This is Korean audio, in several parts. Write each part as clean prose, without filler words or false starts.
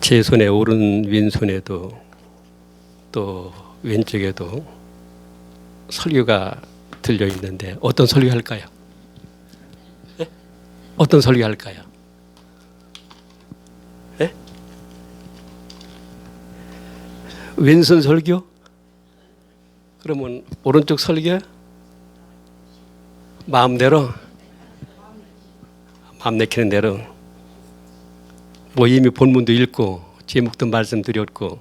제 손에 오른 왼손에도 또 왼쪽에도 설교가 들려 있는데 어떤 설교 할까요? 네? 어떤 설교 할까요? 네? 왼손 설교? 그러면 오른쪽 설교? 마음대로? 마음 내키는 대로. 뭐 이미 본문도 읽고 제목도 말씀드렸고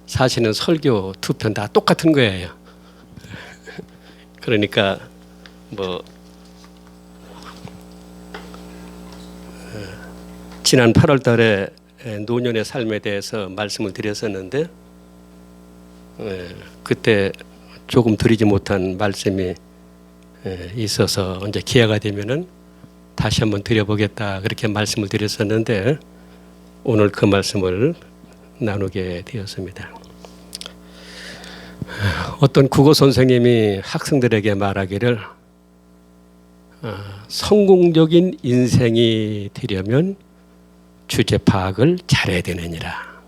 사실은 설교 두 편 다 똑같은 거예요. 그러니까 뭐 지난 8월 달에 노년의 삶에 대해서 말씀을 드렸었는데 그때 조금 드리지 못한 말씀이 있어서 이제 기회가 되면은 다시 한번 드려보겠다 그렇게 말씀을 드렸었는데 오늘 그 말씀을 나누게 되었습니다. 어떤 국어 선생님이 학생들에게 말하기를 성공적인 인생이 되려면 주제 파악을 잘해야 되느니라.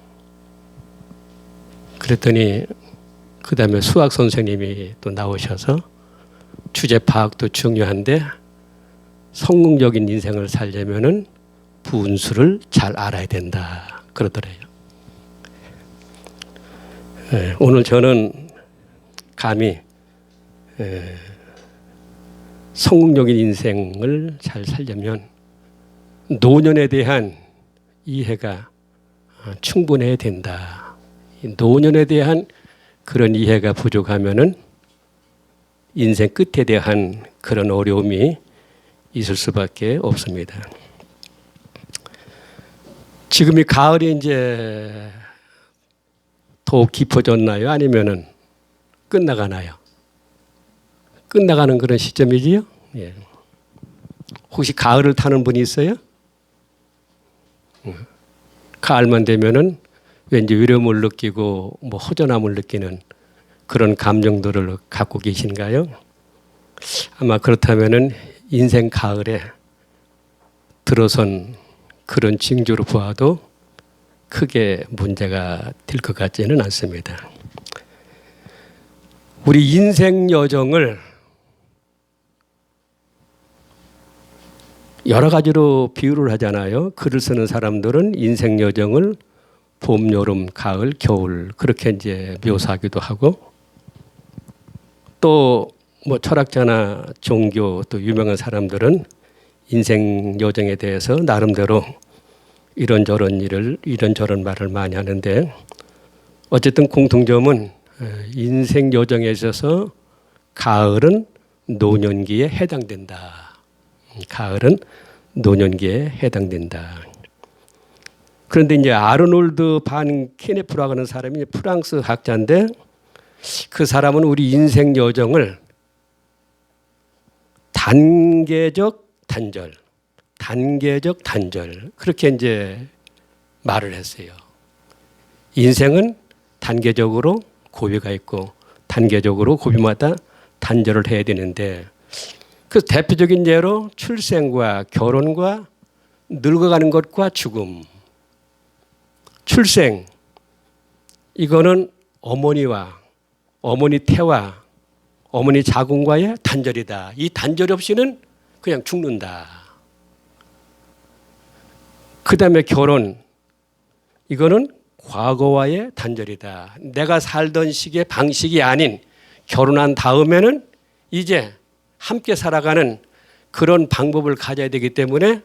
그랬더니 그 다음에 수학 선생님이 또 나오셔서 주제 파악도 중요한데 성공적인 인생을 살려면은 분수를 잘 알아야 된다 그러더래요. 오늘 저는 감히 성공적인 인생을 잘 살려면 노년에 대한 이해가 충분해야 된다. 노년에 대한 그런 이해가 부족하면은 인생 끝에 대한 그런 어려움이 있을 수밖에 없습니다. 지금이 가을이 이제 더욱 깊어졌나요? 아니면은 끝나가나요? 끝나가는 그런 시점이지요? 예. 혹시 가을을 타는 분이 있어요? 가을만 되면은 왠지 위로움을 느끼고 뭐 허전함을 느끼는 그런 감정들을 갖고 계신가요? 아마 그렇다면은 인생 가을에 들어선 그런 징조로 보아도 크게 문제가 될 것 같지는 않습니다. 우리 인생 여정을 여러 가지로 비유를 하잖아요. 글을 쓰는 사람들은 인생 여정을 봄, 여름, 가을, 겨울 그렇게 이제 묘사하기도 하고 또 뭐 철학자나 종교 또 유명한 사람들은 인생 여정에 대해서 나름대로 이런저런 말을 많이 하는데 어쨌든 공통점은 인생 여정에 있어서 가을은 노년기에 해당된다. 가을은 노년기에 해당된다. 그런데 이제 아르놀드 반 케네프라고 하는 사람이 프랑스 학자인데 그 사람은 우리 인생 여정을 단계적 단절 그렇게 이제 말을 했어요. 인생은 단계적으로 고비가 있고 단계적으로 고비마다 단절을 해야 되는데 그 대표적인 예로 출생과 결혼과 늙어가는 것과 죽음. 출생 이거는 어머니와 어머니 태와 어머니 자궁과의 단절이다. 이 단절 없이는 그냥 죽는다. 그 다음에 결혼 이거는 과거와의 단절이다. 내가 살던 식의 방식이 아닌 결혼한 다음에는 이제 함께 살아가는 그런 방법을 가져야 되기 때문에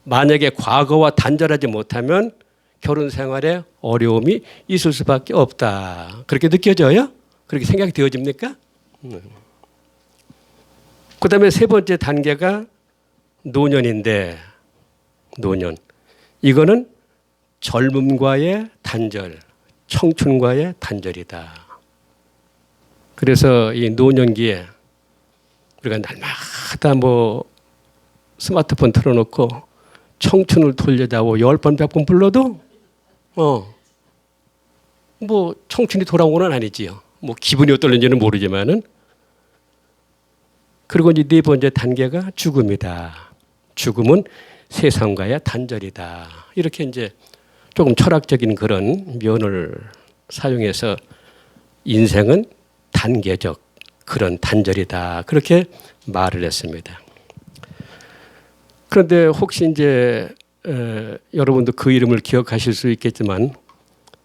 만약에 과거와 단절하지 못하면 결혼 생활에 어려움이 있을 수밖에 없다. 그렇게 느껴져요? 그렇게 생각이 되어집니까? 그 다음에 세 번째 단계가 노년인데 노년 이거는 젊음과의 단절, 청춘과의 단절이다. 그래서 이 노년기에 우리가 날마다 뭐 스마트폰 틀어놓고 청춘을 돌려다오 10번 100번 불러도 뭐 청춘이 돌아온 건 아니지요. 뭐 기분이 어떨는지는 모르지만은 그리고 이제 네 번째 단계가 죽음이다. 죽음은 세상과의 단절이다. 이렇게 이제 조금 철학적인 그런 면을 사용해서 인생은 단계적 그런 단절이다. 그렇게 말을 했습니다. 그런데 혹시 이제 여러분도 그 이름을 기억하실 수 있겠지만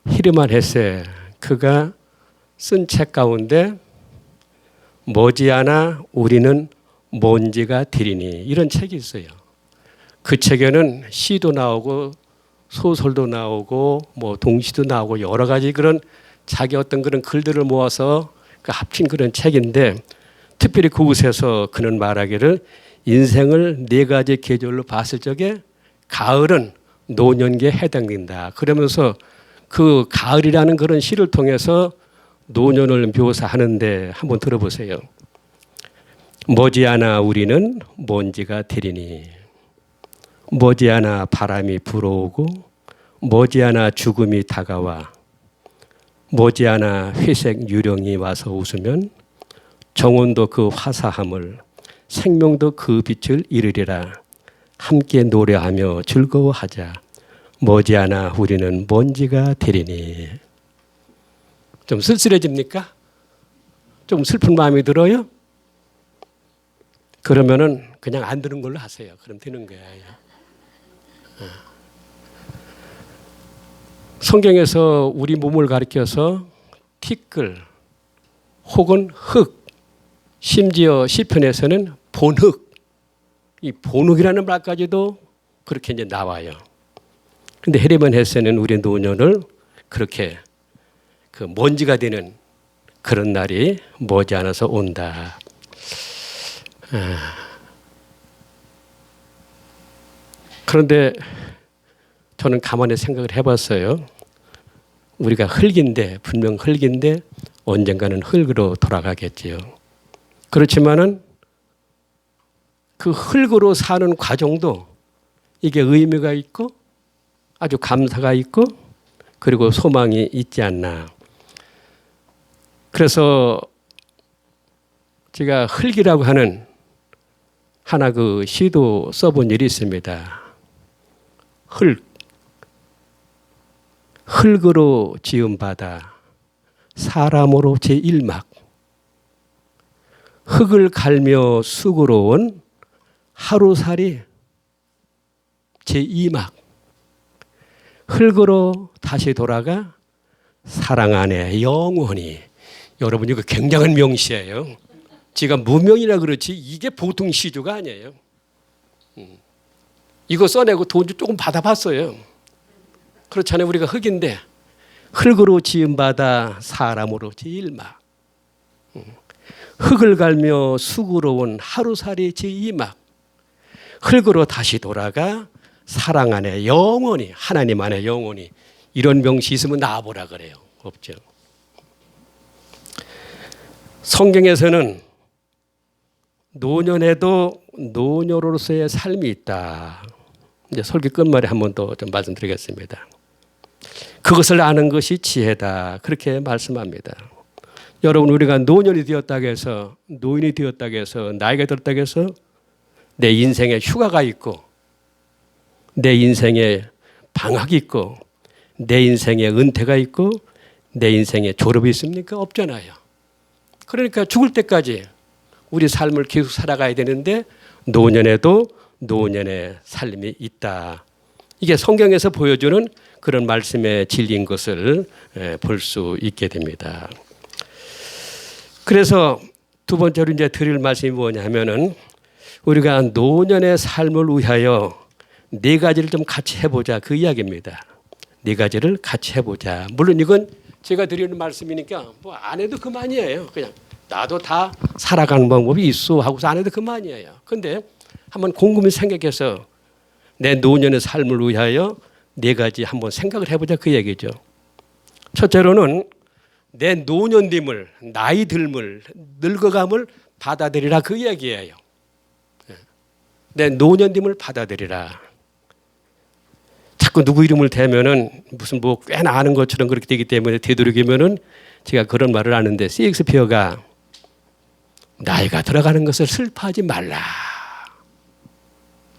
히르만 헤세 그가 쓴 책 가운데 머지않아 우리는 먼지가 되리니 이런 책이 있어요. 그 책에는 시도 나오고 소설도 나오고 뭐 동시도 나오고 여러 가지 그런 자기 어떤 그런 글들을 모아서 그 합친 그런 책인데 특별히 그곳에서 그는 말하기를 인생을 네 가지 계절로 봤을 적에 가을은 노년기에 해당된다. 그러면서 그 가을이라는 그런 시를 통해서 노년을 묘사하는데 한번 들어보세요. 머지않아 우리는 먼지가 되리니 머지않아 바람이 불어오고 머지않아 죽음이 다가와 머지않아 회색 유령이 와서 웃으면 정원도 그 화사함을 생명도 그 빛을 이루리라. 함께 노래하며 즐거워하자. 머지않아 우리는 먼지가 되리니. 좀 쓸쓸해집니까? 좀 슬픈 마음이 들어요? 그러면은 그냥 안 드는 걸로 하세요. 그럼 되는 거예요. 성경에서 우리 몸을 가리켜서 티끌 혹은 흙, 심지어 시편에서는 본흙, 이 본흙이라는 말까지도 그렇게 이제 나와요. 근데 헤르만 헤세는 우리 노년을 그렇게 그 먼지가 되는 그런 날이 머지않아서 온다. 그런데 저는 가만히 생각을 해봤어요. 우리가 흙인데 분명 흙인데 언젠가는 흙으로 돌아가겠지요. 그렇지만은 그 흙으로 사는 과정도 이게 의미가 있고 아주 감사가 있고 그리고 소망이 있지 않나. 그래서 제가 흙이라고 하는 하나 그 시도 써본 일이 있습니다. 흙으로 지은 바다, 사람으로 제1막. 흙을 갈며 쑥으로 온 하루살이 제2막. 흙으로 다시 돌아가 사랑 안에 영원히. 여러분 이거 굉장한 명시예요. 제가 무명이라 그렇지 이게 보통 시조가 아니에요. 이거 써내고 돈 조금 받아봤어요. 그렇잖아요. 우리가 흙인데 흙으로 지은 바다 사람으로 제1막. 흙을 갈며 쑥으로 온 하루살이 제2막. 흙으로 다시 돌아가 사랑 안에 영원히 하나님 안에 영원히. 이런 명시 있으면 나와보라 그래요. 없죠. 성경에서는 노년에도 노녀로서의 삶이 있다. 이제 설교 끝말에 한 번 더 좀 말씀드리겠습니다. 그것을 아는 것이 지혜다. 그렇게 말씀합니다. 여러분 우리가 노년이 되었다고 해서 노인이 되었다고 해서 나이가 들었다고 해서 내 인생에 휴가가 있고 내 인생에 방학이 있고 내 인생에 은퇴가 있고 내 인생에 졸업이 있습니까? 없잖아요. 그러니까 죽을 때까지 우리 삶을 계속 살아가야 되는데 노년에도 노년의 삶이 있다. 이게 성경에서 보여주는 그런 말씀의 진리인 것을 볼 수 있게 됩니다. 그래서 두 번째로 이제 드릴 말씀이 뭐냐면은 우리가 노년의 삶을 위하여 네 가지를 좀 같이 해보자 그 이야기입니다. 네 가지를 같이 해보자. 물론 이건 제가 드리는 말씀이니까 뭐 안 해도 그만이에요. 그냥 나도 다 살아가는 방법이 있어 하고서 안 해도 그만이에요. 근데 한번 곰곰이 생각해서 내 노년의 삶을 위하여 네 가지 한번 생각을 해보자 그 얘기죠. 첫째로는 내 노년됨을 나이 듦을 늙어감을 받아들이라 그 얘기예요. 내 노년됨을 받아들이라. 자꾸 누구 이름을 대면은 무슨 뭐 꽤나 아는 것처럼 그렇게 되기 때문에 되도록이면은 제가 그런 말을 하는데 셰익스피어가 나이가 들어가는 것을 슬퍼하지 말라.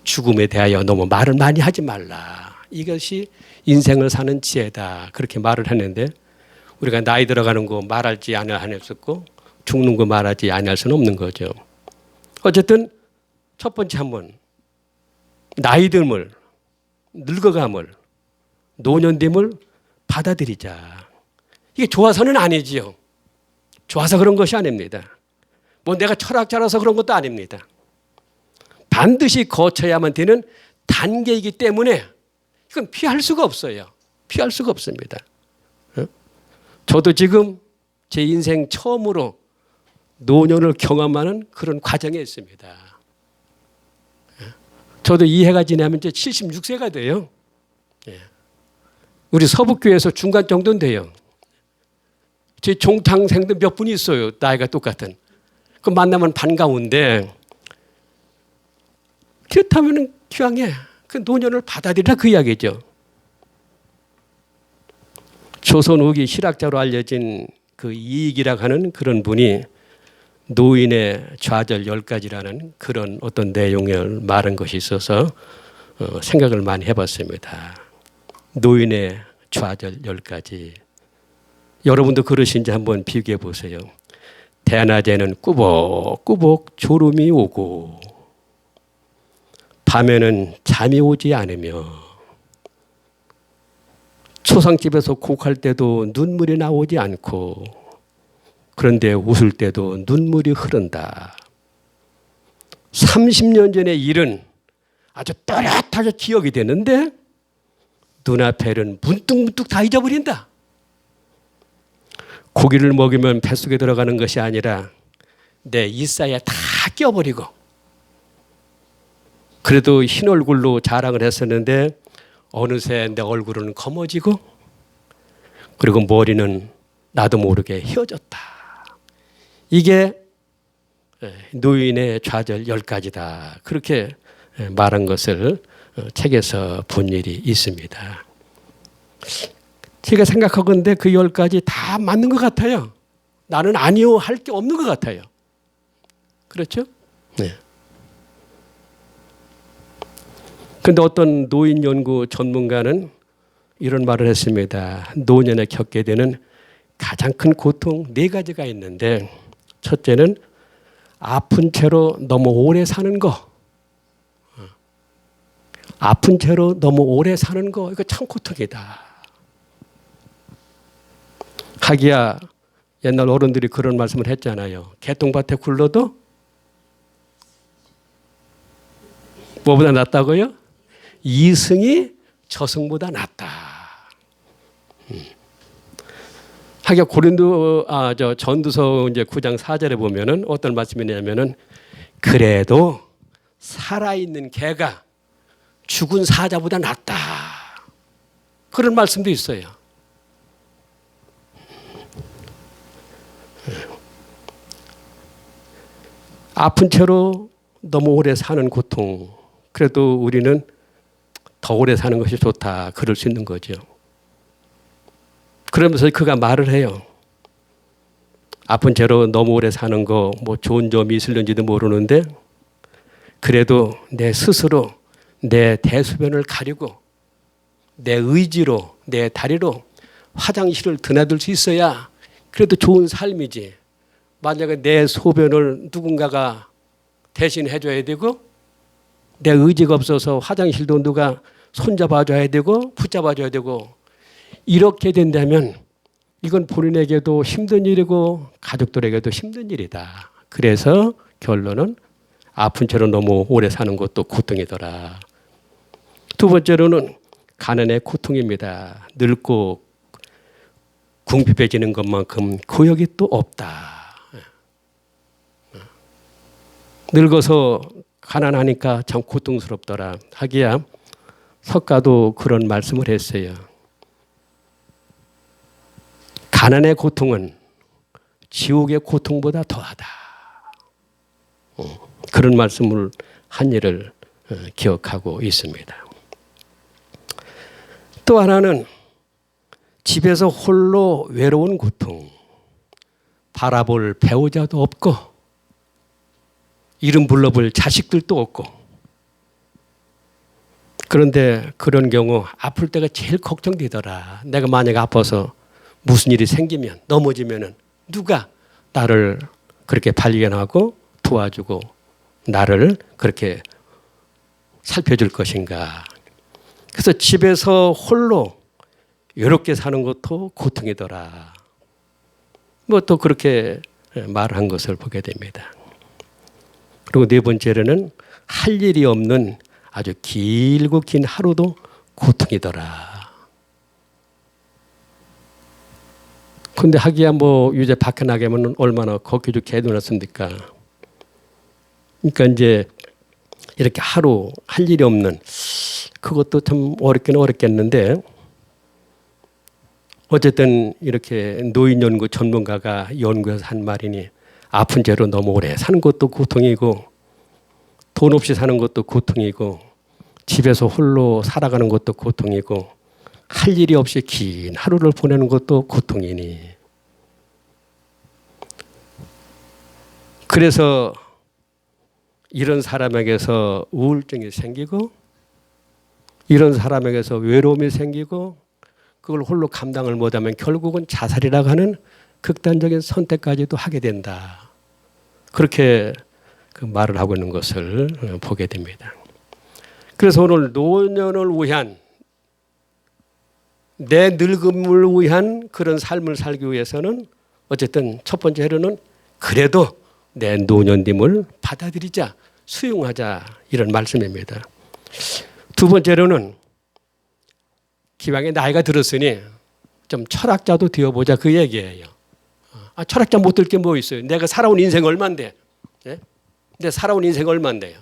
죽음에 대하여 너무 말을 많이 하지 말라. 이것이 인생을 사는 지혜다. 그렇게 말을 했는데 우리가 나이 들어가는 거 말할지 안 했었고 죽는 거 말하지 아니할 수는 없는 거죠. 어쨌든 첫 번째 한번 나이 듦을 늙어감을 노년됨을 받아들이자. 이게 좋아서는 아니지요. 좋아서 그런 것이 아닙니다. 뭐 내가 철학자라서 그런 것도 아닙니다. 반드시 거쳐야만 되는 단계이기 때문에 이건 피할 수가 없어요. 피할 수가 없습니다. 저도 지금 제 인생 처음으로 노년을 경험하는 그런 과정에 있습니다. 저도 이 해가 지나면 이제 76세가 돼요. 우리 서북교회에서 중간 정도는 돼요. 제 종탕생도 몇 분이 있어요. 나이가 똑같은. 그 만나면 반가운데 그렇다면 기왕에 그 노년을 받아들이라 그 이야기죠. 조선 후기 실학자로 알려진 그 이익이라고 하는 그런 분이 노인의 좌절 10가지라는 그런 어떤 내용을 말한 것이 있어서 생각을 많이 해봤습니다. 노인의 좌절 10가지. 여러분도 그러신지 한번 비교해 보세요. 대낮에는 꾸벅꾸벅 졸음이 오고 밤에는 잠이 오지 않으며 초상집에서 곡할 때도 눈물이 나오지 않고 그런데 웃을 때도 눈물이 흐른다. 30년 전의 일은 아주 또렷하게 기억이 되는데 눈앞에는 문득문득 다 잊어버린다. 고기를 먹이면 뱃속에 들어가는 것이 아니라 내 이사에 다 껴버리고 그래도 흰 얼굴로 자랑을 했었는데 어느새 내 얼굴은 검어지고 그리고 머리는 나도 모르게 휘어졌다. 이게 노인의 좌절 10가지다. 그렇게 말한 것을 책에서 본 일이 있습니다. 제가 생각하건대 그 10가지 다 맞는 것 같아요. 나는 아니요 할 게 없는 것 같아요. 그렇죠? 네. 그런데 어떤 노인 연구 전문가는 이런 말을 했습니다. 노년에 겪게 되는 가장 큰 고통 4가지가 있는데 첫째는 아픈 채로 너무 오래 사는 거. 아픈 채로 너무 오래 사는 거 이거 참 고통이다. 하기야 옛날 어른들이 그런 말씀을 했잖아요. 개똥밭에 굴러도 뭐보다 낫다고요? 이승이 저승보다 낫다. 하기야 전두서 이제 9장 4절에 보면은 어떤 말씀이냐면은 그래도 살아있는 개가 죽은 사자보다 낫다. 그런 말씀도 있어요. 아픈 채로 너무 오래 사는 고통. 그래도 우리는 더 오래 사는 것이 좋다. 그럴 수 있는 거죠. 그러면서 그가 말을 해요. 아픈 채로 너무 오래 사는 거 뭐 좋은 점이 있을는지도 모르는데 그래도 내 스스로 내 대소변을 가리고 내 의지로 내 다리로 화장실을 드나들 수 있어야 그래도 좋은 삶이지. 만약에 내 소변을 누군가가 대신 해줘야 되고 내 의지가 없어서 화장실도 누가 손잡아줘야 되고 붙잡아줘야 되고 이렇게 된다면 이건 본인에게도 힘든 일이고 가족들에게도 힘든 일이다. 그래서 결론은 아픈 채로 너무 오래 사는 것도 고통이더라. 두 번째로는 가난의 고통입니다. 늙고 궁핍해지는 것만큼 고역이 또 없다. 늙어서 가난하니까 참 고통스럽더라. 하기야 석가도 그런 말씀을 했어요. 가난의 고통은 지옥의 고통보다 더하다. 그런 말씀을 한 일을 기억하고 있습니다. 또 하나는 집에서 홀로 외로운 고통. 바라볼 배우자도 없고 이름 불러볼 자식들도 없고 그런데 그런 경우 아플 때가 제일 걱정되더라. 내가 만약에 아파서 무슨 일이 생기면, 넘어지면은 누가 나를 그렇게 발견하고 도와주고 나를 그렇게 살펴줄 것인가. 그래서 집에서 홀로 외롭게 사는 것도 고통이더라. 뭐 또 그렇게 말한 것을 보게 됩니다. 그리고 네 번째로는 할 일이 없는 아주 길고 긴 하루도 고통이더라. 근데 하기야 뭐 유재 밖에 나가면 얼마나 걷기 좋게 해놓았습니까? 그러니까 이제 이렇게 하루 할 일이 없는, 그것도 참 어렵긴 어렵겠는데, 어쨌든 이렇게 노인연구 전문가가 연구해서 한 말이니, 아픈 채로 너무 오래 사는 것도 고통이고 돈 없이 사는 것도 고통이고 집에서 홀로 살아가는 것도 고통이고 할 일이 없이 긴 하루를 보내는 것도 고통이니, 그래서 이런 사람에게서 우울증이 생기고 이런 사람에게서 외로움이 생기고 그걸 홀로 감당을 못하면 결국은 자살이라고 하는 극단적인 선택까지도 하게 된다. 그렇게 그 말을 하고 있는 것을 보게 됩니다. 그래서 오늘 노년을 위한, 내 늙음을 위한 그런 삶을 살기 위해서는 어쨌든 첫 번째로는 그래도 내 노년됨을 받아들이자, 수용하자, 이런 말씀입니다. 두 번째로는 기왕에 나이가 들었으니 좀 철학자도 되어보자, 그 얘기예요. 철학자 못 될 게 뭐 있어요? 내가 살아온 인생 얼만데? 네? 내 살아온 인생 얼만데요?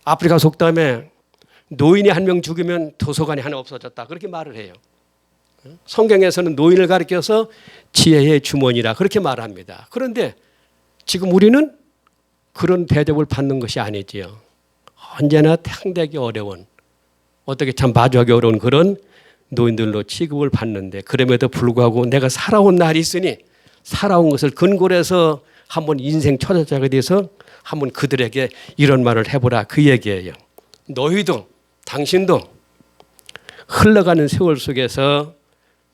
아프리카 속담에 노인이 한 명 죽으면 도서관이 하나 없어졌다, 그렇게 말을 해요. 성경에서는 노인을 가리켜서 지혜의 주머니라 그렇게 말합니다. 그런데 지금 우리는 그런 대접을 받는 것이 아니지요. 언제나 상대하기 어려운, 어떻게 참 마주하기 어려운 그런 노인들로 취급을 받는데, 그럼에도 불구하고 내가 살아온 날이 있으니 살아온 것을 근거로 해서 한번 인생 초자자가 돼서 한번 그들에게 이런 말을 해보라, 그 얘기예요. 너희도, 당신도 흘러가는 세월 속에서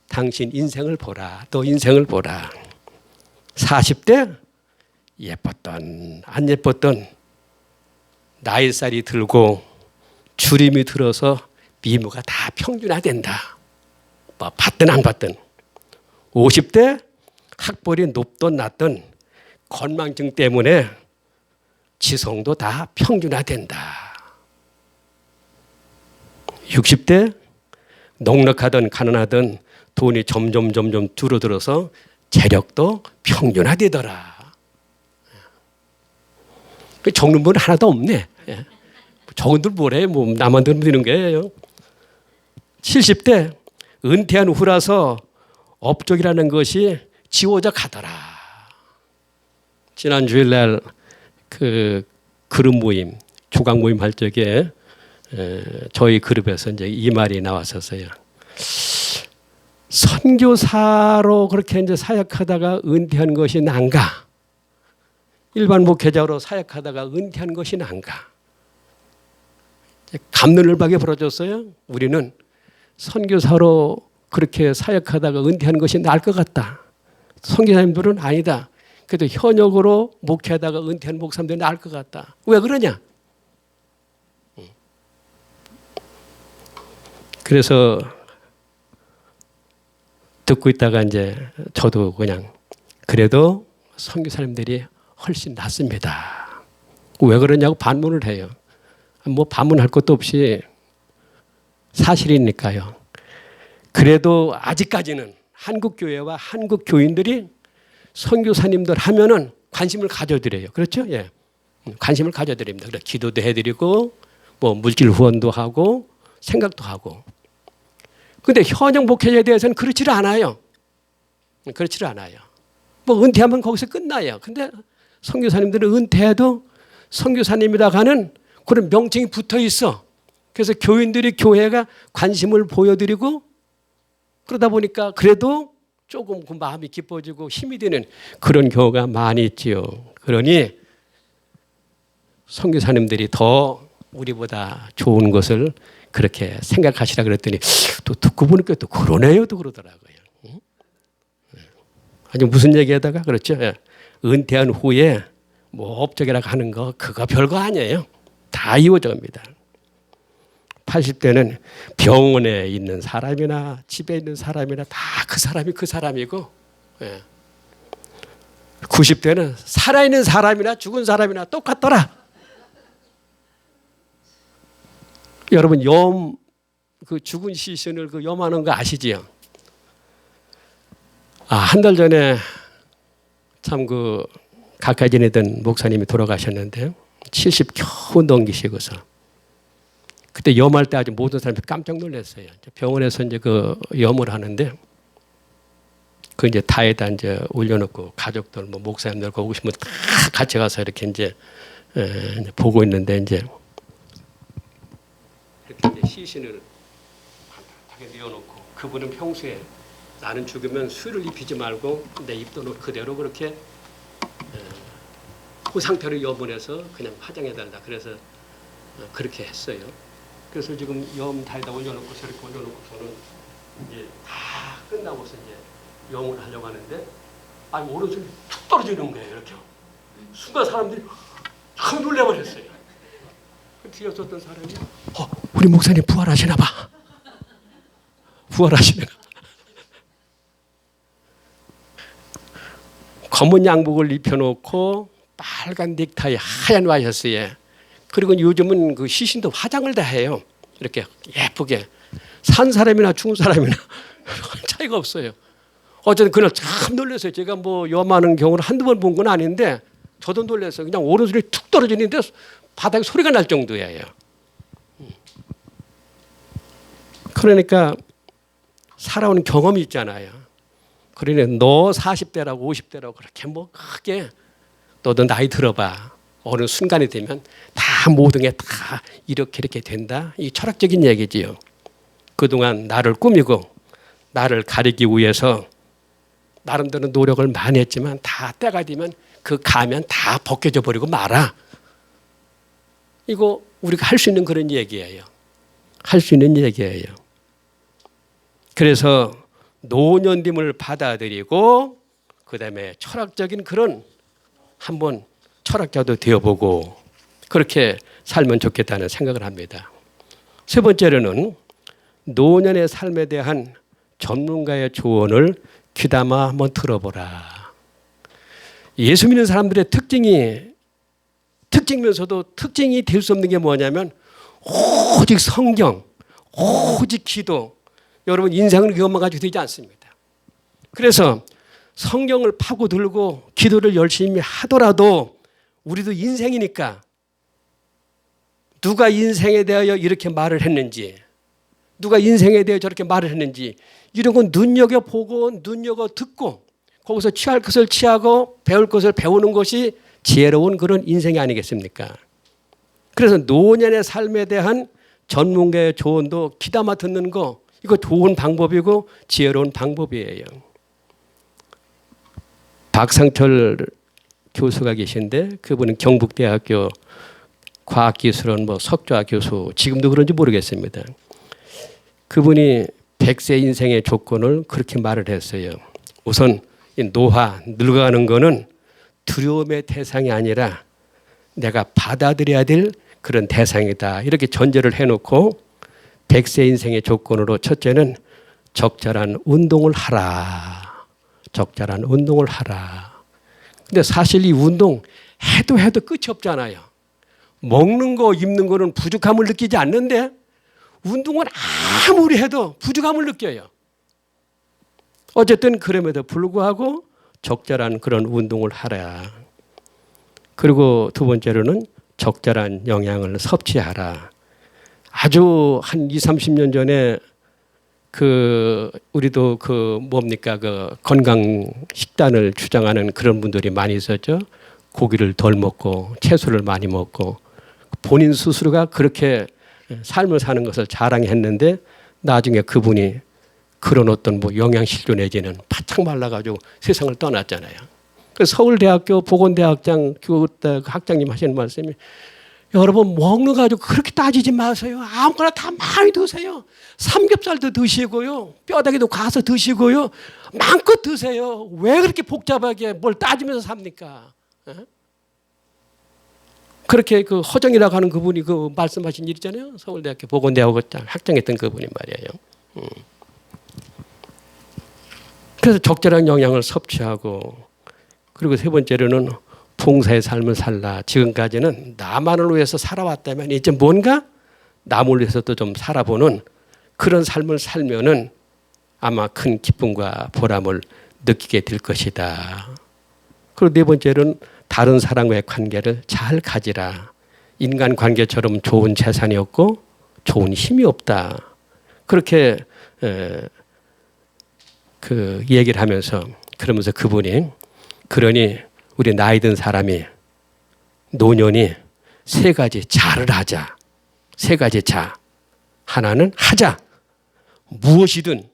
당신 인생을 보라. 너 인생을 보라. 40대 예뻤던 안 예뻤던 나이살이 들고 주림이 들어서 미모가 다 평준화된다. 뭐 받든 안 받든. 50대 학벌이 높든 낮든 건망증 때문에 지성도 다 평준화된다. 60대 넉넉하든 가난하든 돈이 점점 줄어들어서 재력도 평준화되더라. 적는 분 하나도 없네. 적은들 뭐래? 뭐 나만 들으면 되는 거예요. 70대 은퇴한 후라서 업적이라는 것이 지워져 가더라. 지난 주일날 그 그룹 모임, 조각 모임 할 적에 저희 그룹에서 이제 이 말이 나왔었어요. 선교사로 그렇게 이제 사역하다가 은퇴한 것이 난가? 일반 목회자로 사역하다가 은퇴한 것이 난가? 갑론을박이 벌어졌어요. 우리는 선교사로 그렇게 사역하다가 은퇴한 것이 나을 것 같다. 선교사님들은 아니다. 그래도 현역으로 목회하다가 은퇴한 목사님들이 나을 것 같다. 왜 그러냐? 그래서 듣고 있다가 이제 저도 그냥 그래도 선교사님들이 훨씬 낫습니다. 왜 그러냐고 반문을 해요. 뭐 반문할 것도 없이 사실이니까요. 그래도 아직까지는 한국 교회와 한국 교인들이 선교사님들 하면은 관심을 가져드려요. 그렇죠? 예. 관심을 가져드립니다. 그래 기도도 해드리고 뭐 물질 후원도 하고 생각도 하고. 근데 현역 목회자에 대해서는 그렇지를 않아요. 그렇지를 않아요. 뭐 은퇴하면 거기서 끝나요. 근데 선교사님들은 은퇴해도 선교사님이라고 하는 그런 명칭이 붙어 있어. 그래서 교인들이 교회가 관심을 보여드리고 그러다 보니까 그래도 조금 그 마음이 기뻐지고 힘이 되는 그런 경우가 많이 있지요. 그러니 선교사님들이 더 우리보다 좋은 것을 그렇게 생각하시라 그랬더니 또 듣고 보니까 또 그러네요. 또 그러더라고요. 아주 무슨 얘기하다가 그렇죠. 은퇴한 후에 뭐 업적이라고 하는 거 그거 별거 아니에요. 다 이루어져 갑니다. 80대는 병원에 있는 사람이나 집에 있는 사람이나 다 그 사람이 그 사람이고 90대는 살아있는 사람이나 죽은 사람이나 똑같더라. 여러분 그 죽은 시신을 그 염하는 거 아시지요? 한 달 전에 참 그 가까이 지내던 목사님이 돌아가셨는데 70 겨우 넘기시고서 그때 염할 때 아주 모든 사람이 깜짝 놀랐어요. 병원에서 이제 그 염을 하는데 그 이제 타에다 이제 올려놓고 가족들 뭐 목사님들 거기 오시면 다 같이 가서 이렇게 이제 보고 있는데 이제 이렇게 이제 시신을 반듯하게 뉘어놓고 그분은 평소에 나는 죽으면 수유를 입히지 말고 내 입도 그대로 그렇게 그 상태로 염원해서 그냥 화장해달라. 그래서 그렇게 했어요. 그래서 지금 염 다에다 올려놓고 저렇게 올려놓고서는 이제 다 끝나고서 이제 염을 하려고 하는데 오른손이 툭 떨어지는 거예요. 이렇게 순간 사람들이 참 놀래버렸어요. 뒤에 있었던 사람이 우리 목사님 부활하시나 봐. 부활하시나 봐. 검은 양복을 입혀놓고 빨간 넥타이 하얀 와이셔츠에 그리고 요즘은 그 시신도 화장을 다 해요. 이렇게 예쁘게 산 사람이나 죽은 사람이나 차이가 없어요. 어쨌든 그날 참 놀랐어요. 제가 뭐 염하는 경우를 한두 번 본 건 아닌데 저도 놀랐어요. 그냥 오른손이 툭 떨어지는데 바닥에 소리가 날 정도예요. 그러니까 살아온 경험이 있잖아요. 그러니 너 40대라고 50대라고 그렇게 뭐 크게 너도 나이 들어봐. 어느 순간이 되면 다 모든 게 다 이렇게 된다. 이 철학적인 얘기지요. 그동안 나를 꾸미고 나를 가리기 위해서 나름대로 노력을 많이 했지만 다 때가 되면 그 가면 다 벗겨져 버리고 말아. 이거 우리가 할 수 있는 그런 얘기예요. 할 수 있는 얘기예요. 그래서 노년됨을 받아들이고 그다음에 철학적인 그런 한번 철학자도 되어보고 그렇게 살면 좋겠다는 생각을 합니다. 세 번째로는 노년의 삶에 대한 전문가의 조언을 귀담아 한번 들어보라. 예수 믿는 사람들의 특징이면서도 특징이 될 수 없는 게 뭐냐면 오직 성경, 오직 기도. 여러분 인생은 그것만 가지고 되지 않습니다. 그래서 성경을 파고들고 기도를 열심히 하더라도 우리도 인생이니까 누가 인생에 대하여 이렇게 말을 했는지 누가 인생에 대해 저렇게 말을 했는지 이런 건 눈여겨보고 눈여겨듣고 거기서 취할 것을 취하고 배울 것을 배우는 것이 지혜로운 그런 인생이 아니겠습니까? 그래서 노년의 삶에 대한 전문가의 조언도 귀담아 듣는 거 이거 좋은 방법이고 지혜로운 방법이에요. 박상철 교수가 계신데 그분은 경북대학교 과학기술원 석좌 교수 지금도 그런지 모르겠습니다. 그분이 100세 인생의 조건을 그렇게 말을 했어요. 우선 노화, 늙어가는 거는 두려움의 대상이 아니라 내가 받아들여야 될 그런 대상이다. 이렇게 전제를 해놓고 100세 인생의 조건으로 첫째는 적절한 운동을 하라. 적절한 운동을 하라. 근데 사실 이 운동 해도 끝이 없잖아요. 먹는 거, 입는 거는 부족함을 느끼지 않는데 운동은 아무리 해도 부족함을 느껴요. 어쨌든 그럼에도 불구하고 적절한 그런 운동을 하라. 그리고 두 번째로는 적절한 영양을 섭취하라. 아주 한 20, 30년 전에 우리도 건강 식단을 주장하는 그런 분들이 많이 있었죠. 고기를 덜 먹고 채소를 많이 먹고 본인 스스로가 그렇게 삶을 사는 것을 자랑했는데 나중에 그분이 그런 어떤 영양실조 내지는 바짝 말라가지고 세상을 떠났잖아요. 그래서 서울대학교 보건대학장 학장님 하시는 말씀이 여러분 먹는 거 가지고 그렇게 따지지 마세요. 아무거나 다 많이 드세요. 삼겹살도 드시고요. 뼈다귀도 가서 드시고요. 마음껏 드세요. 왜 그렇게 복잡하게 뭘 따지면서 삽니까? 그렇게 그 허정이라고 하는 그분이 그 말씀하신 일 있잖아요. 서울대학교 보건대학원 학장했던 그분이 말이에요. 그래서 적절한 영양을 섭취하고, 그리고 세 번째로는 봉사의 삶을 살라. 지금까지는 나만을 위해서 살아왔다면 이제 뭔가 남을 위해서도 좀 살아보는 그런 삶을 살면은 아마 큰 기쁨과 보람을 느끼게 될 것이다. 그리고 네 번째로는 다른 사람과의 관계를 잘 가지라. 인간 관계처럼 좋은 재산이 없고 좋은 힘이 없다. 그렇게 그 얘기를 하면서, 그러면서 그분이, 그러니 우리 나이 든 사람이, 노년이 세 가지 자를 하자. 세 가지 자. 하나는 하자. 무엇이든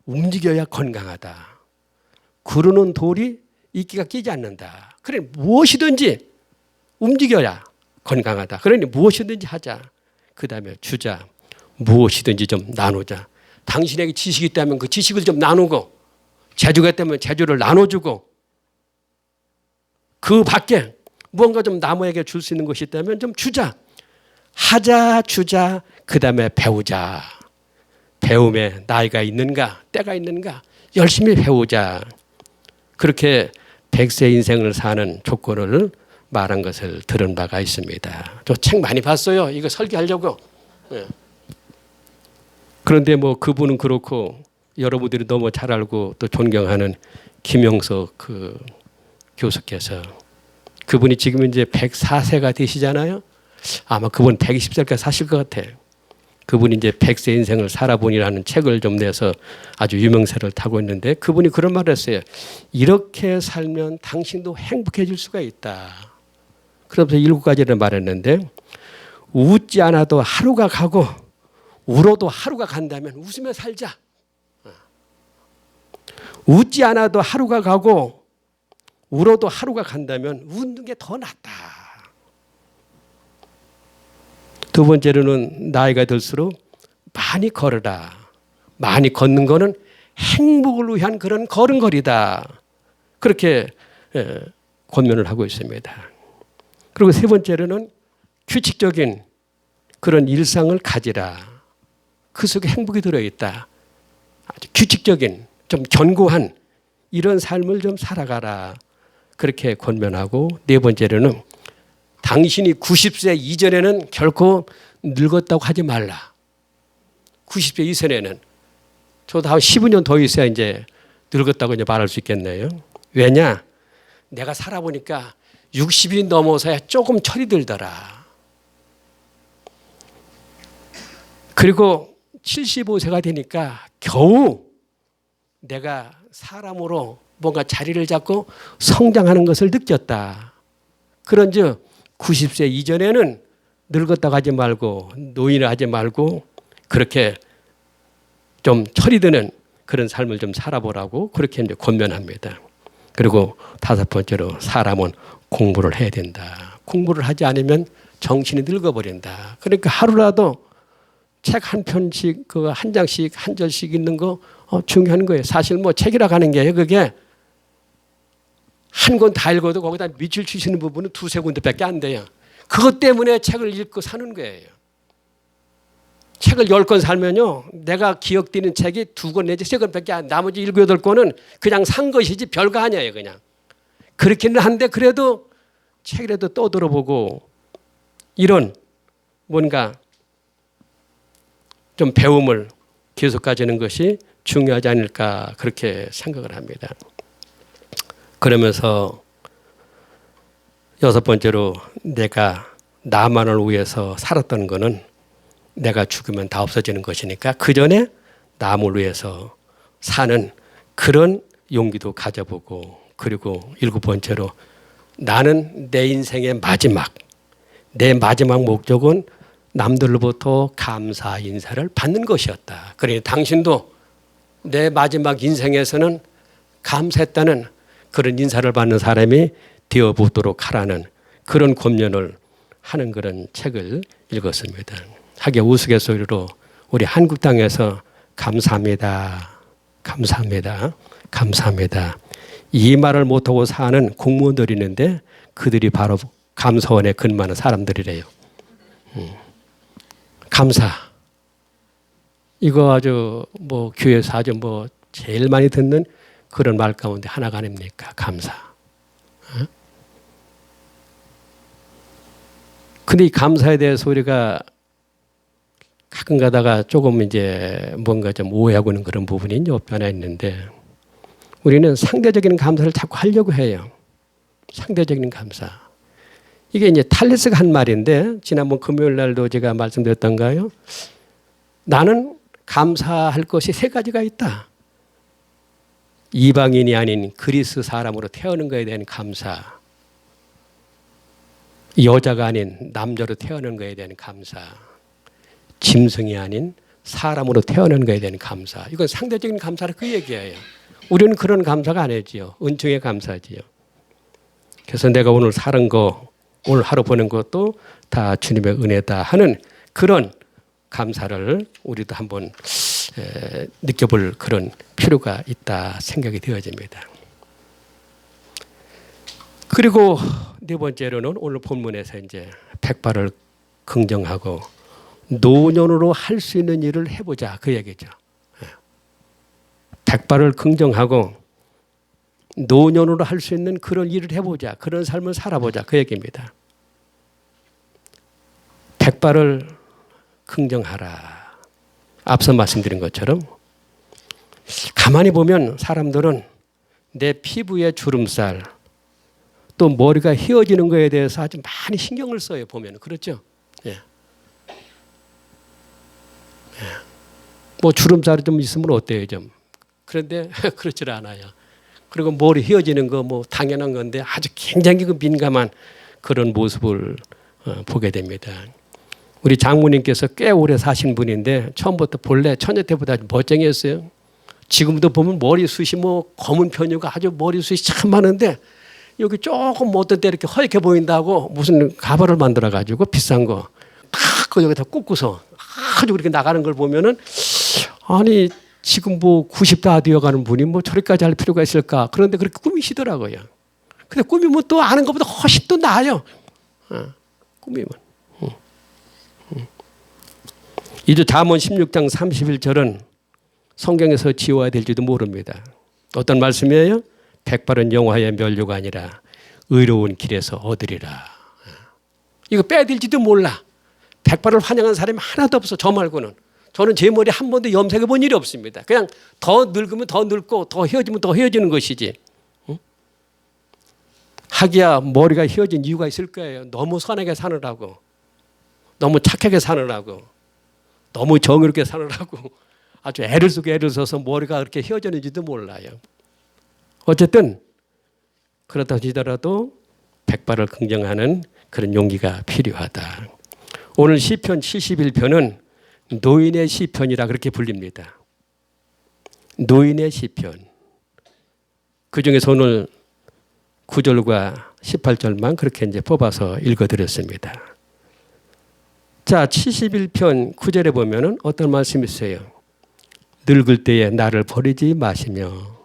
움직여야 건강하다. 구르는 돌이 이끼가 끼지 않는다. 그래, 무엇이든지 움직여야 건강하다. 그러니 무엇이든지 하자. 그 다음에 주자. 무엇이든지 좀 나누자. 당신에게 지식이 있다면 그 지식을 좀 나누고, 재주가 있다면 재주를 나눠주고, 그 밖에 무언가 좀 남에게 줄 수 있는 것이 있다면 좀 주자. 하자, 주자, 그 다음에 배우자. 배움에 나이가 있는가, 때가 있는가, 열심히 배우자. 그렇게 100세 인생을 사는 조건을 말한 것을 들은 바가 있습니다. 저 책 많이 봤어요. 이거 설계하려고. 그런데 뭐 그분은 그렇고, 여러분들이 너무 잘 알고 또 존경하는 김영석 그 교수께서, 그분이 지금 이제 104세가 되시잖아요. 아마 그분 120세까지 사실 것 같아. 그분이 이제 100세 인생을 살아보니라는 책을 좀 내서 아주 유명세를 타고 있는데, 그분이 그런 말을 했어요. 이렇게 살면 당신도 행복해질 수가 있다. 그러면서 7가지를 말했는데, 웃지 않아도 하루가 가고 울어도 하루가 간다면 웃으며 살자. 웃지 않아도 하루가 가고 울어도 하루가 간다면 웃는 게 더 낫다. 두 번째로는 나이가 들수록 많이 걸어라. 많이 걷는 거는 행복을 위한 그런 걸음걸이다. 그렇게 권면을 하고 있습니다. 그리고 세 번째로는 규칙적인 그런 일상을 가지라. 그 속에 행복이 들어있다. 아주 규칙적인, 좀 견고한 이런 삶을 좀 살아가라. 그렇게 권면하고, 네 번째로는 당신이 90세 이전에는 결코 늙었다고 하지 말라. 90세 이전에는. 저도 한 15년 더 있어야 이제 늙었다고 이제 말할 수 있겠네요. 왜냐? 내가 살아보니까 60이 넘어서야 조금 철이 들더라. 그리고 75세가 되니까 겨우 내가 사람으로 뭔가 자리를 잡고 성장하는 것을 느꼈다. 그런즉 90세 이전에는 늙었다고 하지 말고, 노인을 하지 말고, 그렇게 좀 철이 드는 그런 삶을 좀 살아보라고 그렇게 이제 권면합니다. 그리고 다섯 번째로, 사람은 공부를 해야 된다. 공부를 하지 않으면 정신이 늙어버린다. 그러니까 하루라도 책 한 편씩, 그 한 장씩, 한 절씩 읽는 거 중요한 거예요. 사실 뭐 책이라고 하는 게 그게 한 권 다 읽어도 거기다 밑줄 치시는 부분은 두세 군데밖에 안 돼요. 그것 때문에 책을 읽고 사는 거예요. 책을 10권 살면요, 내가 기억되는 책이 2권 내지 3권밖에 안, 나머지 7, 8권은 그냥 산 것이지 별거 아니에요. 그냥 그렇기는 한데, 그래도 책이라도 떠들어보고 이런 뭔가 좀 배움을 계속 가지는 것이 중요하지 않을까 그렇게 생각을 합니다. 그러면서 여섯 번째로, 내가 나만을 위해서 살았던 거는 내가 죽으면 다 없어지는 것이니까 그 전에 남을 위해서 사는 그런 용기도 가져보고, 그리고 7번째로, 나는 내 인생의 마지막, 내 마지막 목적은 남들로부터 감사 인사를 받는 것이었다. 그러니 당신도 내 마지막 인생에서는 감사했다는 그런 인사를 받는 사람이 되어보도록 하라는 그런 권면을 하는 그런 책을 읽었습니다. 하게 우스갯소리로 우리 한국 땅에서 감사합니다. 감사합니다. 감사합니다. 이 말을 못하고 사는 공무원들이 있는데 그들이 바로 감사원에 근무하는 사람들이래요. 감사. 이거 아주 뭐 교회에서 아주 뭐 제일 많이 듣는 그런 말 가운데 하나가 아닙니까? 감사. 근데 이 감사에 대해서 우리가 가끔 가다가 조금 이제 뭔가 좀 오해하고 있는 그런 부분이 이제 없지 않아 있는데 우리는 상대적인 감사를 자꾸 하려고 해요. 상대적인 감사. 이게 이제 탈레스가 한 말인데 지난번 금요일 날도 제가 말씀드렸던가요? 나는 감사할 것이 세 가지가 있다. 이방인이 아닌 그리스 사람으로 태어난 것에 대한 감사. 여자가 아닌 남자로 태어난 것에 대한 감사. 짐승이 아닌 사람으로 태어난 것에 대한 감사. 이건 상대적인 감사를 그 얘기예요. 우리는 그런 감사가 아니지요. 은총의 감사지요. 그래서 내가 오늘 사는 거, 오늘 하루 보낸 것도 다 주님의 은혜다 하는 그런 감사를 우리도 한번 느껴볼 그런 필요가 있다 생각이 되어집니다. 그리고 네 번째로는 오늘 본문에서 이제 백발을 긍정하고 노년으로 할 수 있는 일을 해보자 그 얘기죠. 백발을 긍정하고 노년으로 할 수 있는 그런 일을 해보자. 그런 삶을 살아보자 그 얘기입니다. 백발을 긍정하라. 앞서 말씀드린 것처럼 가만히 보면 사람들은 내 피부의 주름살 또 머리가 휘어지는 것에 대해서 아주 많이 신경을 써요. 보면 그렇죠. 예. 뭐 주름살이 좀 있으면 어때요 좀. 그런데 그렇지 않아요. 그리고 머리 휘어지는 거 뭐 당연한 건데 아주 굉장히 민감한 그런 모습을 보게 됩니다. 우리 장모님께서 꽤 오래 사신 분인데 처음부터 본래 처녀 때보다 멋쟁이였어요. 지금도 보면 머리숱이 뭐 검은 편이고 아주 머리숱이 참 많은데 여기 조금 어떤 때 이렇게 허옇게 보인다고 무슨 가발을 만들어 가지고 비싼 거 딱 여기다 꽂고서 아주 그렇게 나가는 걸 보면은 아니 지금 뭐 90다 되어가는 분이 뭐 저렇게까지 할 필요가 있을까? 그런데 그렇게 꾸미시더라고요. 근데 꾸미면 또 아는 것보다 훨씬 또 나아요. 꾸미면. 이제 잠언 16장 31절은 성경에서 지워야 될지도 모릅니다. 어떤 말씀이에요? 백발은 영화의 면류가 아니라 의로운 길에서 얻으리라. 이거 빼야 될지도 몰라. 백발을 환영한 사람이 하나도 없어. 저 말고는. 저는 제 머리 한 번도 염색해 본 일이 없습니다. 그냥 더 늙으면 더 늙고 더 휘어지면 더 휘어지는 것이지. 하기야 머리가 휘어진 이유가 있을 거예요. 너무 선하게 사느라고. 너무 착하게 사느라고. 너무 정의롭게 사느라고. 아주 애를 쓰고 애를 써서 머리가 그렇게 휘어졌는지도 몰라요. 어쨌든 그렇다 하더라도 백발을 긍정하는 그런 용기가 필요하다. 오늘 시편 71편은 노인의 시편이라 그렇게 불립니다. 노인의 시편. 그중에서 오늘 9절과 18절만 그렇게 이제 뽑아서 읽어드렸습니다. 자, 71편 9절에 보면은 어떤 말씀이 있어요? 늙을 때에 나를 버리지 마시며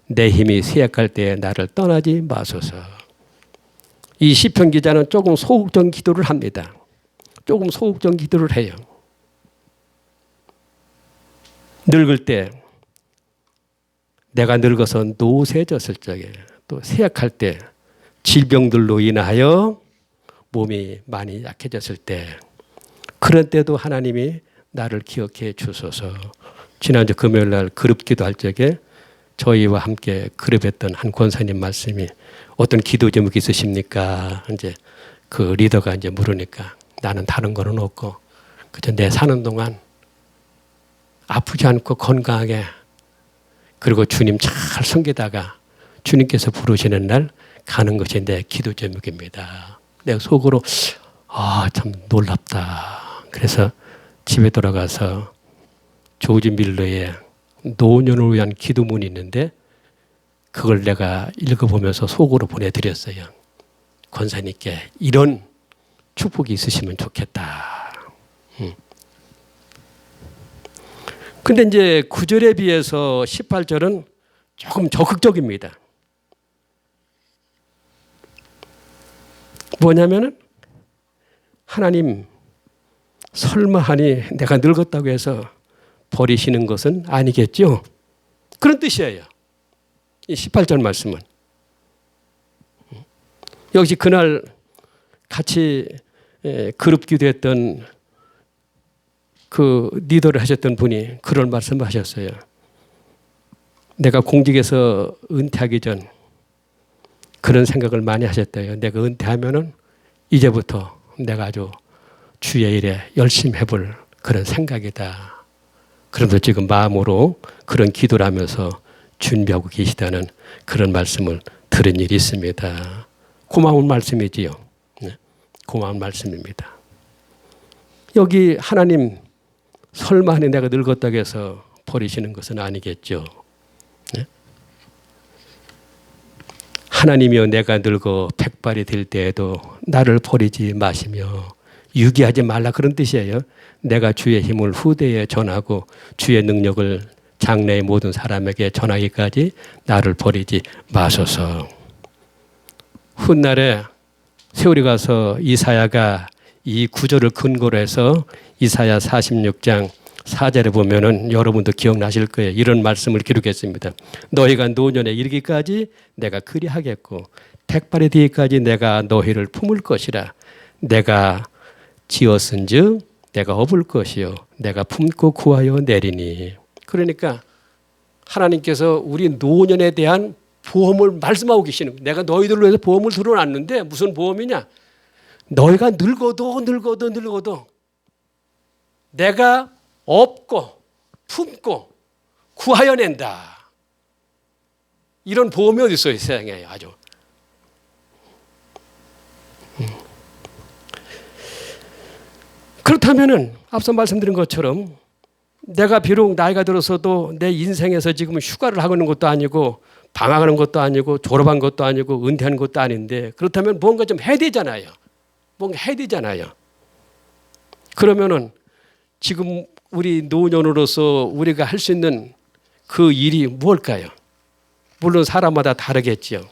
내 힘이 쇠약할 때에 나를 떠나지 마소서. 이 시편 기자는 조금 소극적인 기도를 합니다. 조금 소극적인 기도를 해요. 늙을 때 내가 늙어서 노쇠졌을 적에 또 쇠약할 때 질병들로 인하여 몸이 많이 약해졌을 때 그런 때도 하나님이 나를 기억해 주소서. 지난주 금요일 날 그룹 기도할 적에 저희와 함께 그룹했던 한 권사님 말씀이 어떤 기도 제목이 있으십니까? 이제 그 리더가 이제 물으니까 나는 다른 거는 없고 그저 내 사는 동안 아프지 않고 건강하게 그리고 주님 잘 섬기다가 주님께서 부르시는 날 가는 것이 내 기도 제목입니다. 내가 속으로 참 놀랍다. 그래서 집에 돌아가서 조지 밀러의 노년을 위한 기도문이 있는데 그걸 내가 읽어보면서 속으로 보내드렸어요. 권사님께 이런 축복이 있으시면 좋겠다. 근데 이제 9절에 비해서 18절은 조금 적극적입니다. 뭐냐면은 하나님 설마 하니 내가 늙었다고 해서 버리시는 것은 아니겠죠? 그런 뜻이에요. 이 18절 말씀은. 역시 그날 같이 그룹 기도했던 그 리더를 하셨던 분이 그런 말씀을 하셨어요. 내가 공직에서 은퇴하기 전 그런 생각을 많이 하셨대요. 내가 은퇴하면은 이제부터 내가 아주 주의 일에 열심히 해볼 그런 생각이다. 그런데 지금 마음으로 그런 기도를 하면서 준비하고 계시다는 그런 말씀을 들은 일이 있습니다. 고마운 말씀이지요. 네, 고마운 말씀입니다. 여기 하나님 설마 하니 내가 늙었다고 해서 버리시는 것은 아니겠죠. 네? 하나님이여 내가 늙어 백발이 될 때에도 나를 버리지 마시며 유기하지 말라 그런 뜻이에요. 내가 주의 힘을 후대에 전하고 주의 능력을 장래의 모든 사람에게 전하기까지 나를 버리지 마소서. 훗날에 세월이 가서 이사야가 이 구절을 근거로 해서 이사야 46장 4절에 보면은 여러분도 기억나실 거예요. 이런 말씀을 기록했습니다. 너희가 노년에 이르기까지 내가 그리하겠고 백발이 되기까지 내가 너희를 품을 것이라. 내가 지었은즉 내가 업을 것이요 내가 품고 구하여 내리니. 그러니까 하나님께서 우리 노년에 대한 보험을 말씀하고 계시는 거예요. 내가 너희들을 위해서 보험을 들어놨는데 무슨 보험이냐? 너희가 늙어도 내가 업고 품고 구하여 낸다. 이런 보험이 어디 있어요, 세상에. 아주. 그렇다면은 앞서 말씀드린 것처럼 내가 비록 나이가 들어서도 내 인생에서 지금 휴가를 하고 있는 것도 아니고 방학하는 것도 아니고 졸업한 것도 아니고 은퇴하는 것도 아닌데 그렇다면 뭔가 좀 해야 되잖아요. 뭔가 해야 되잖아요. 그러면은 지금 우리 노년으로서 우리가 할 수 있는 그 일이 무엇일까요? 물론 사람마다 다르겠죠.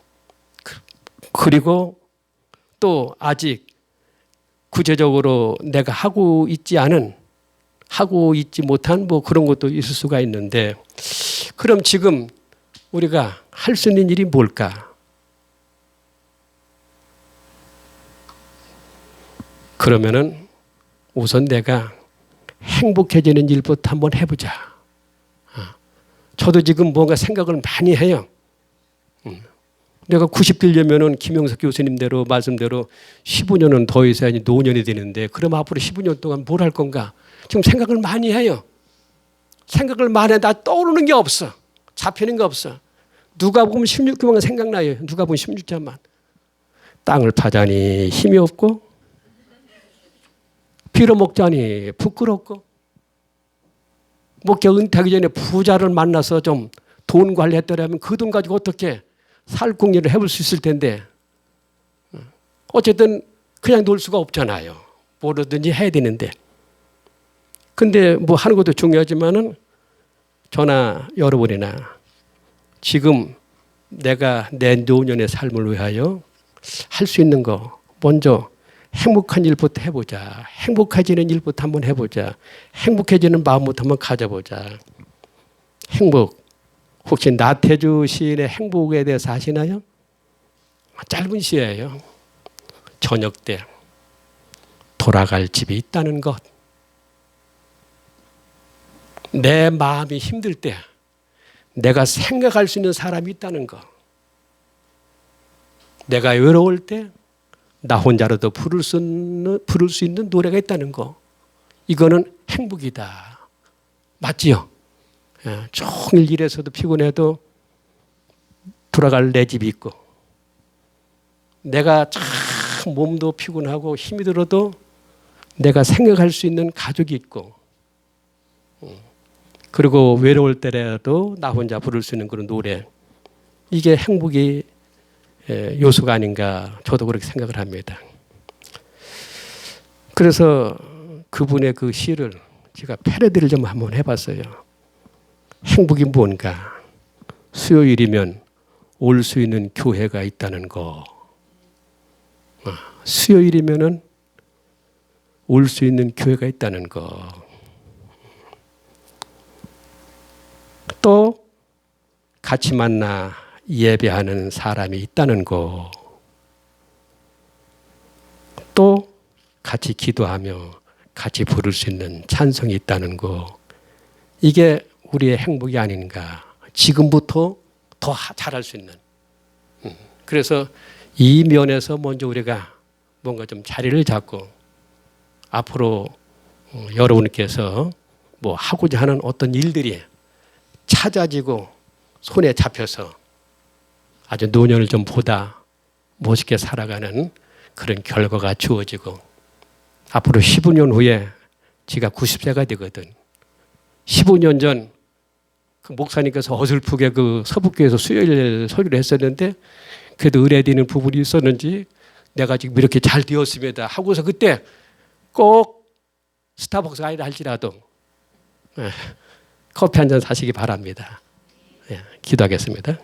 그리고 또 아직 구체적으로 내가 하고 있지 못한 뭐 그런 것도 있을 수가 있는데 그럼 지금 우리가 할 수 있는 일이 뭘까? 그러면은 우선 내가 행복해지는 일부터 한번 해보자. 저도 지금 뭔가 생각을 많이 해요. 내가 90 되려면은 김영석 교수님대로 말씀대로 15년은 더 있어야지 노년이 되는데 그럼 앞으로 15년 동안 뭘 할 건가? 지금 생각을 많이 해요. 생각을 많이 해. 나 떠오르는 게 없어. 잡히는 게 없어. 누가 보면 16교만 생각나요. 누가 보면 16자만. 땅을 파자니 힘이 없고 빌어먹자니 부끄럽고 목회 은퇴하기 전에 부자를 만나서 좀 돈 관리했더라면 그 돈 가지고 어떻게 살궁리를 해볼 수 있을 텐데 어쨌든 그냥 놀 수가 없잖아요. 뭐든지 해야 되는데. 근데 뭐 하는 것도 중요하지만은 저나 여러분이나 지금 내가 내 노년의 삶을 위하여 할 수 있는 거 먼저 행복한 일부터 해보자. 행복해지는 일부터 한번 해보자. 행복해지는 마음부터 한번 가져보자. 행복. 혹시 나태주 시인의 행복에 대해서 아시나요? 짧은 시예요. 저녁 때 돌아갈 집이 있다는 것. 내 마음이 힘들 때 내가 생각할 수 있는 사람이 있다는 것. 내가 외로울 때 나 혼자라도 부를 수 있는 노래가 있다는 거. 이거는 행복이다. 맞지요? 종일 일해서도 피곤해도 돌아갈 내 집이 있고 내가 참 몸도 피곤하고 힘이 들어도 내가 생각할 수 있는 가족이 있고 그리고 외로울 때라도 나 혼자 부를 수 있는 그런 노래. 이게 행복이 요소가 아닌가 저도 그렇게 생각을 합니다. 그래서 그분의 그 시를 제가 패러디를 좀 한번 해봤어요. 행복이 뭔가? 수요일이면 올 수 있는 교회가 있다는 거. 수요일이면은 올 수 있는 교회가 있다는 거. 또 같이 만나 예배하는 사람이 있다는 거. 또 같이 기도하며 같이 부를 수 있는 찬송이 있다는 거. 이게 우리의 행복이 아닌가. 지금부터 더 잘할 수 있는. 그래서 이 면에서 먼저 우리가 뭔가 좀 자리를 잡고 앞으로 여러분께서 뭐 하고자 하는 어떤 일들이 찾아지고 손에 잡혀서 아주 노년을 좀 보다 멋있게 살아가는 그런 결과가 주어지고 앞으로 15년 후에 제가 90세가 되거든. 15년 전 그 목사님께서 어설프게 그 서북교에서 수요일 소리를 했었는데 그래도 의뢰되는 부분이 있었는지 내가 지금 이렇게 잘 되었습니다 하고서 그때 꼭 스타벅스 아니다 할지라도 커피 한 잔 사시기 바랍니다. 기도하겠습니다.